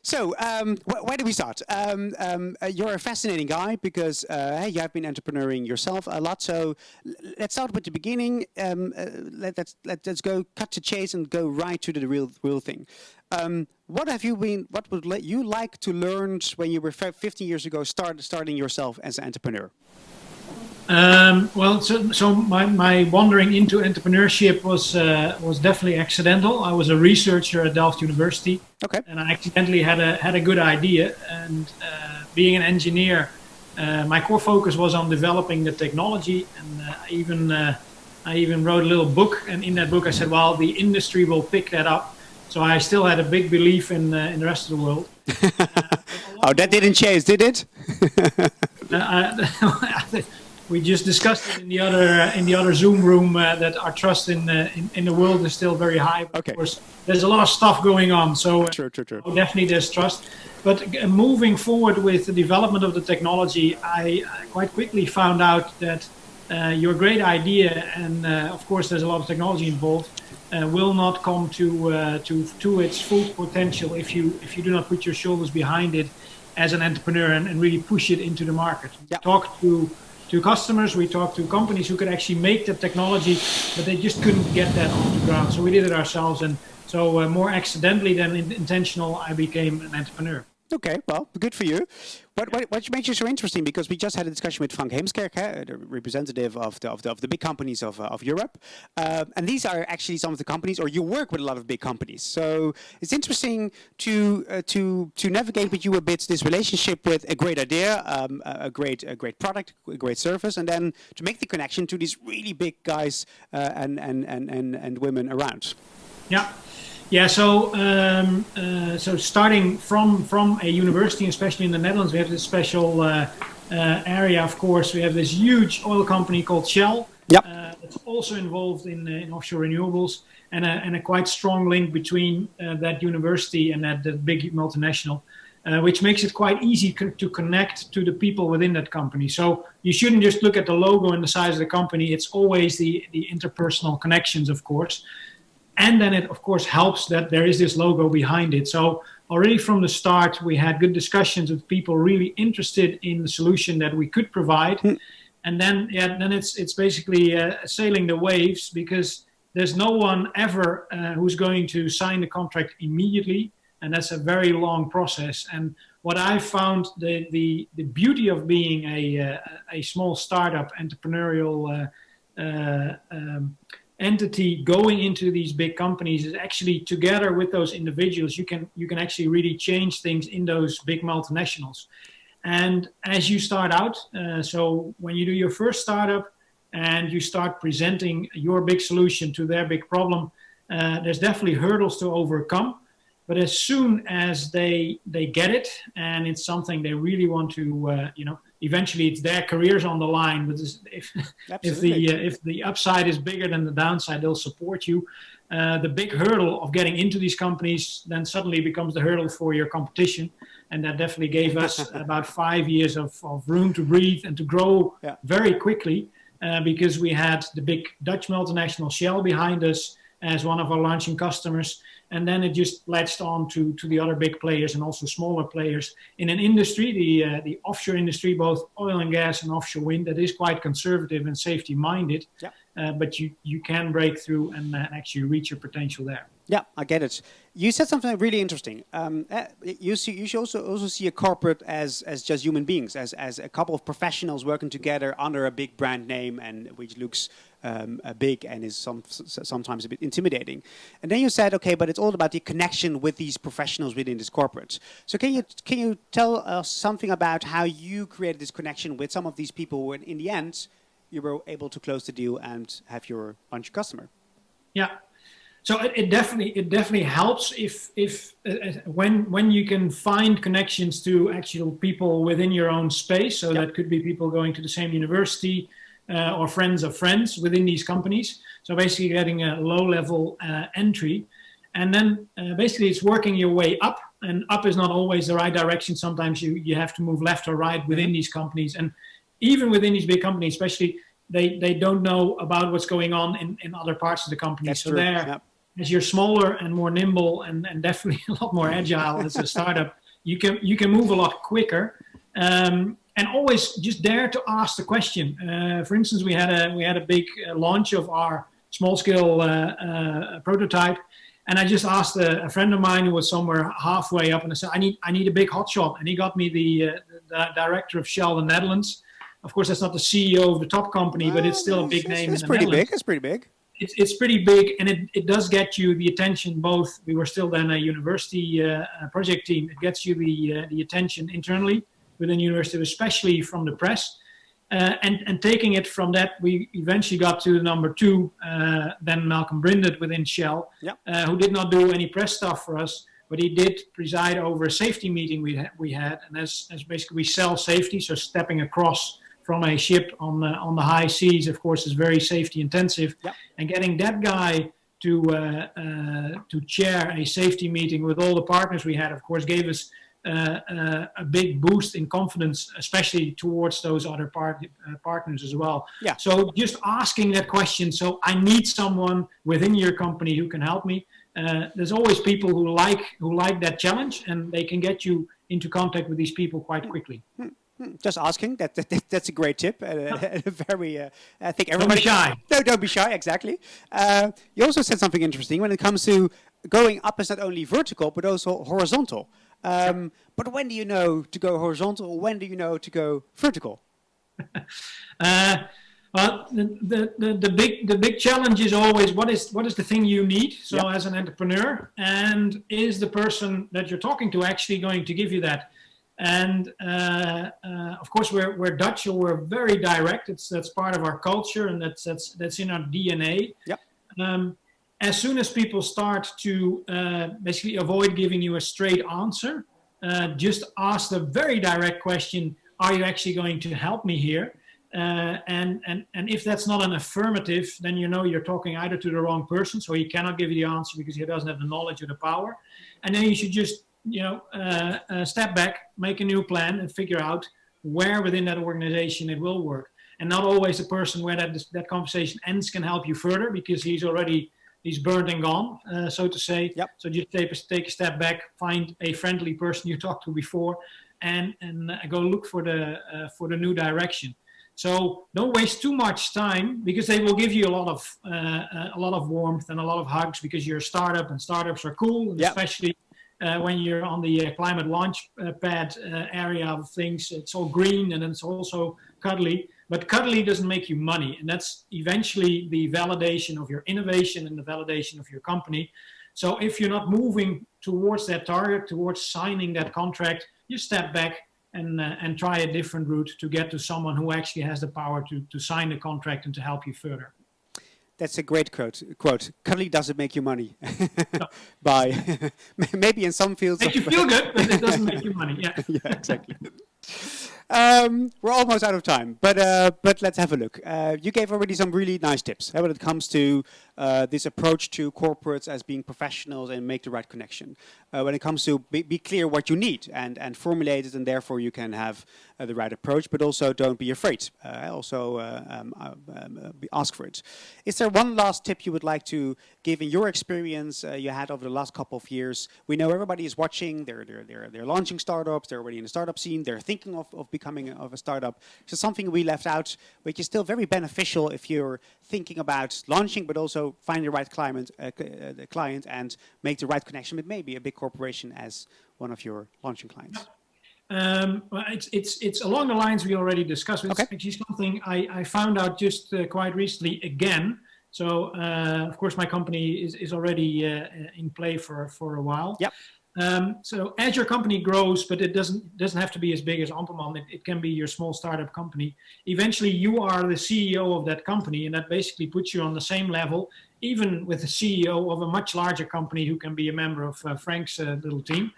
So, where do we start? You're a fascinating guy because hey, you have been entrepreneuring yourself a lot. So, let's start with the beginning. Let's go cut to chase and go right to the real thing. What have you been? What would you like to learn when you were 15 years ago starting yourself as an entrepreneur? So my wandering into entrepreneurship was definitely accidental. I was a researcher at Delft University, Okay. and I accidentally had a good idea. And being an engineer, my core focus was on developing the technology. And I even wrote a little book. And in that book, I said, "Well, the industry will pick that up." So I still had a big belief in the rest of the world. Oh, that didn't change, did it? We just discussed it in the other Zoom room that our trust in the world is still very high. But Okay. of course, there's a lot of stuff going on, so True. definitely there's trust. But moving forward with the development of the technology, I quite quickly found out that your great idea, and of course there's a lot of technology involved, will not come to its full potential if you do not put your shoulders behind it as an entrepreneur and really push it into the market. Yeah. Talk to customers, we talked to companies who could actually make the technology, but they just couldn't get that off the ground. So we did it ourselves, and so more accidentally than intentional, I became an entrepreneur. Okay, well, good for you. What makes you so interesting? Because we just had a discussion with Frank Heemskerk, the representative of the big companies of Europe, and these are actually some of the companies, or you work with a lot of big companies. So it's interesting to navigate with you a bit this relationship with a great idea, a great product, a great service, and then to make the connection to these really big guys and women around. Yeah. Yeah, so starting from a university, especially in the Netherlands, we have this special area, of course. We have this huge oil company called Shell. Yep. That's also involved in offshore renewables, and a quite strong link between that university and that big multinational, which makes it quite easy to connect to the people within that company. So you shouldn't just look at the logo and the size of the company. It's always the interpersonal connections, of course. And then it, of course, helps that there is this logo behind it. So already from the start, we had good discussions with people really interested in the solution that we could provide. And then it's basically sailing the waves, because there's no one ever who's going to sign the contract immediately. And that's a very long process. And what I found, the beauty of being a small startup entrepreneurial entity going into these big companies is actually, together with those individuals, you can actually really change things in those big multinationals. And as you start out, so when you do your first startup and you start presenting your big solution to their big problem, there's definitely hurdles to overcome. But as soon as they get it, and it's something they really want to, eventually it's their careers on the line. But if the upside is bigger than the downside, they'll support you. The big hurdle of getting into these companies then suddenly becomes the hurdle for your competition. And that definitely gave us about 5 years of room to breathe and to grow very quickly, because we had the big Dutch multinational Shell behind us as one of our launching customers. And then it just latched on to the other big players and also smaller players in an industry, the offshore industry, both oil and gas and offshore wind, that is quite conservative and safety minded. Yeah. But you can break through and actually reach your potential there. Yeah, I get it. You said something really interesting. You should also see a corporate as just human beings, as a couple of professionals working together under a big brand name, and which looks big and is sometimes a bit intimidating. And then you said, okay, but it's all about the connection with these professionals within this corporate. So can you tell us something about how you created this connection with some of these people when in the end you were able to close the deal and have your launch customer? Yeah. So it definitely helps if when you can find connections to actual people within your own space. So that could be people going to the same university or friends of friends within these companies. So basically getting a low-level entry, and then basically it's working your way up. And up is not always the right direction. Sometimes you have to move left or right within these companies, and even within these big companies, especially. They don't know about what's going on in other parts of the company. That's so true. there, Yep. as you're smaller and more nimble and definitely a lot more agile as a startup, you can move a lot quicker. And always just dare to ask the question. For instance, we had a big launch of our small scale prototype, and I just asked a friend of mine who was somewhere halfway up, and I said, I need a big hotshot, and he got me the director of Shell the Netherlands. Of course, that's not the CEO of the top company, but it's still a big name. It's pretty big. It's pretty big. It's pretty big, and it does get you the attention. Both, we were still then a university project team. It gets you the attention internally within the university, especially from the press. And taking it from that, we eventually got to number 2, then Malcolm Brinded within Shell, yep. Who did not do any press stuff for us, but he did preside over a safety meeting we had. And as basically we sell safety, so stepping across from a ship on the high seas, of course, is very safety intensive. Yep. And getting that guy to chair a safety meeting with all the partners we had, of course, gave us a big boost in confidence, especially towards those other partners as well. Yeah. So just asking that question. So I need someone within your company who can help me. There's always people who like that challenge, and they can get you into contact with these people quite quickly. Just asking. That's a great tip. And a very, I think everybody. Don't be shy. No, don't be shy. Exactly. You also said something interesting when it comes to going up is not only vertical but also horizontal. But when do you know to go horizontal? When do you know to go vertical? Well, the big challenge is always what is the thing you need. So yep. As an entrepreneur, and is the person that you're talking to actually going to give you that? And of course, we're Dutch, so we're very direct. That's part of our culture, and that's in our DNA. Yep. As soon as people start to basically avoid giving you a straight answer, just ask the very direct question: are you actually going to help me here? And if that's not an affirmative, then you know you're talking either to the wrong person, so he cannot give you the answer because he doesn't have the knowledge or the power. And then you should just step back, make a new plan, and figure out where within that organization it will work. And not always the person where that conversation ends can help you further, because he's burnt and gone, so to say. Yep. So just take a step back, find a friendly person you talked to before, and go look for the new direction. So don't waste too much time, because they will give you a lot of warmth and a lot of hugs, because you're a startup and startups are cool, and yep. especially when you're on the ClimateLaunchpad area of things. It's all green and it's also cuddly. But cuddly doesn't make you money, and that's eventually the validation of your innovation and the validation of your company. So if you're not moving towards that target, towards signing that contract, you step back and try a different route to get to someone who actually has the power to sign the contract and to help you further. That's a great quote. Cuddly doesn't make you money. No. Bye. Maybe in some fields. Make you feel good, but it doesn't make you money. Yeah. Yeah, exactly. We're almost out of time, but let's have a look. You gave already some really nice tips when it comes to this approach to corporates as being professionals and make the right connection. When it comes to be clear what you need and formulate it, and therefore you can have the right approach, but also don't be afraid. Ask for it. Is there one last tip you would like to give in your experience you had over the last couple of years? We know everybody is watching. They're launching startups. They're already in the startup scene. They're thinking of becoming a startup. So something we left out, which is still very beneficial if you're thinking about launching, but also find the right client and make the right connection with maybe a big corporation as one of your launching clients. Well, it's along the lines we already discussed. It's actually something I found out just quite recently again. So of course my company is already in play for a while. Yep. So as your company grows, but it doesn't have to be as big as Ampelmann. It can be your small startup company. Eventually, you are the CEO of that company, and that basically puts you on the same level, even with the CEO of a much larger company who can be a member of Frank's little team.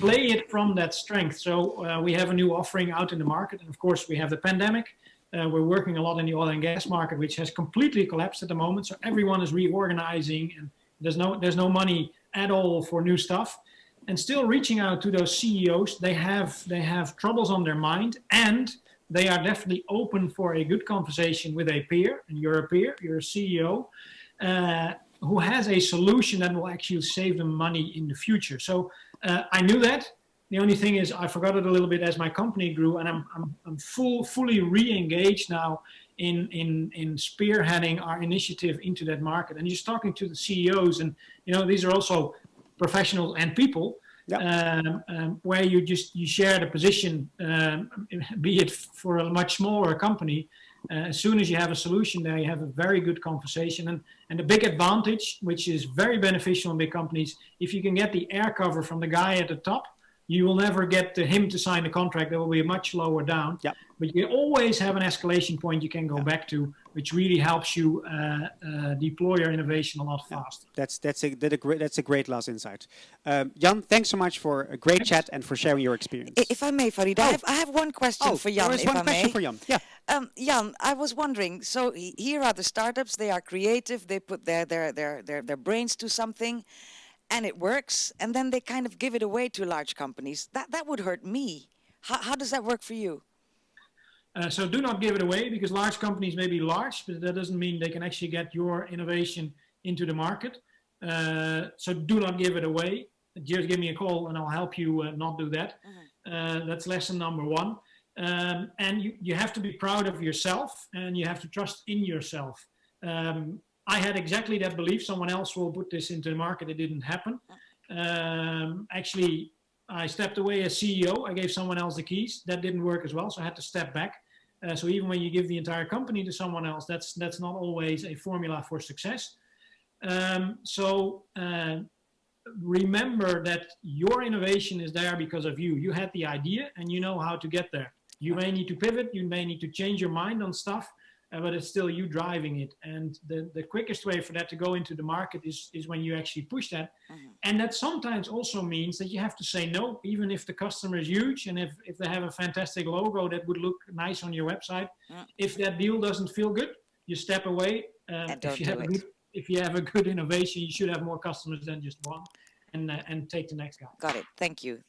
Play it from that strength. So we have a new offering out in the market, and of course we have the pandemic. We're working a lot in the oil and gas market, which has completely collapsed at the moment. So everyone is reorganizing, and there's no money at all for new stuff. And still reaching out to those CEOs, they have troubles on their mind, and they are definitely open for a good conversation with a peer, and you're a peer, you're a CEO. who has a solution that will actually save them money in the future. So I knew that. The only thing is I forgot it a little bit as my company grew, and I'm fully re-engaged now in spearheading our initiative into that market. And just talking to the CEOs, and these are also professionals and people, where you share the position, be it for a much smaller company. As soon as you have a solution there, you have a very good conversation. And the big advantage, which is very beneficial in big companies, if you can get the air cover from the guy at the top, you will never get him to sign the contract. There will be a much lower down. Yep. But you always have an escalation point you can go back to, which really helps you deploy your innovation a lot faster. That's a great last insight. Jan, thanks so much for a great chat and for sharing your experience. If I may, Farid, I have one question for Jan. There is one question for Jan. Yeah. Jan, I was wondering. So here are the startups. They are creative. They put their brains to something, and it works. And then they kind of give it away to large companies. That would hurt me. How does that work for you? So do not give it away, because large companies may be large, but that doesn't mean they can actually get your innovation into the market. So do not give it away. Just give me a call and I'll help you not do that. That's lesson number one. And you have to be proud of yourself, and you have to trust in yourself. I had exactly that belief. Someone else will put this into the market. It didn't happen. Actually, I stepped away as CEO. I gave someone else the keys. That didn't work as well, so I had to step back. So even when you give the entire company to someone else, that's not always a formula for success. Remember that your innovation is there because of you. You had the idea and you know how to get there. You may need to pivot, you may need to change your mind on stuff, but it's still you driving it. And the quickest way for that to go into the market is when you actually push that. And that sometimes also means that you have to say no, even if the customer is huge, and if they have a fantastic logo that would look nice on your website. If that deal doesn't feel good, you step away. If you have a good innovation, you should have more customers than just one, and take the next guy. Got it. Thank you.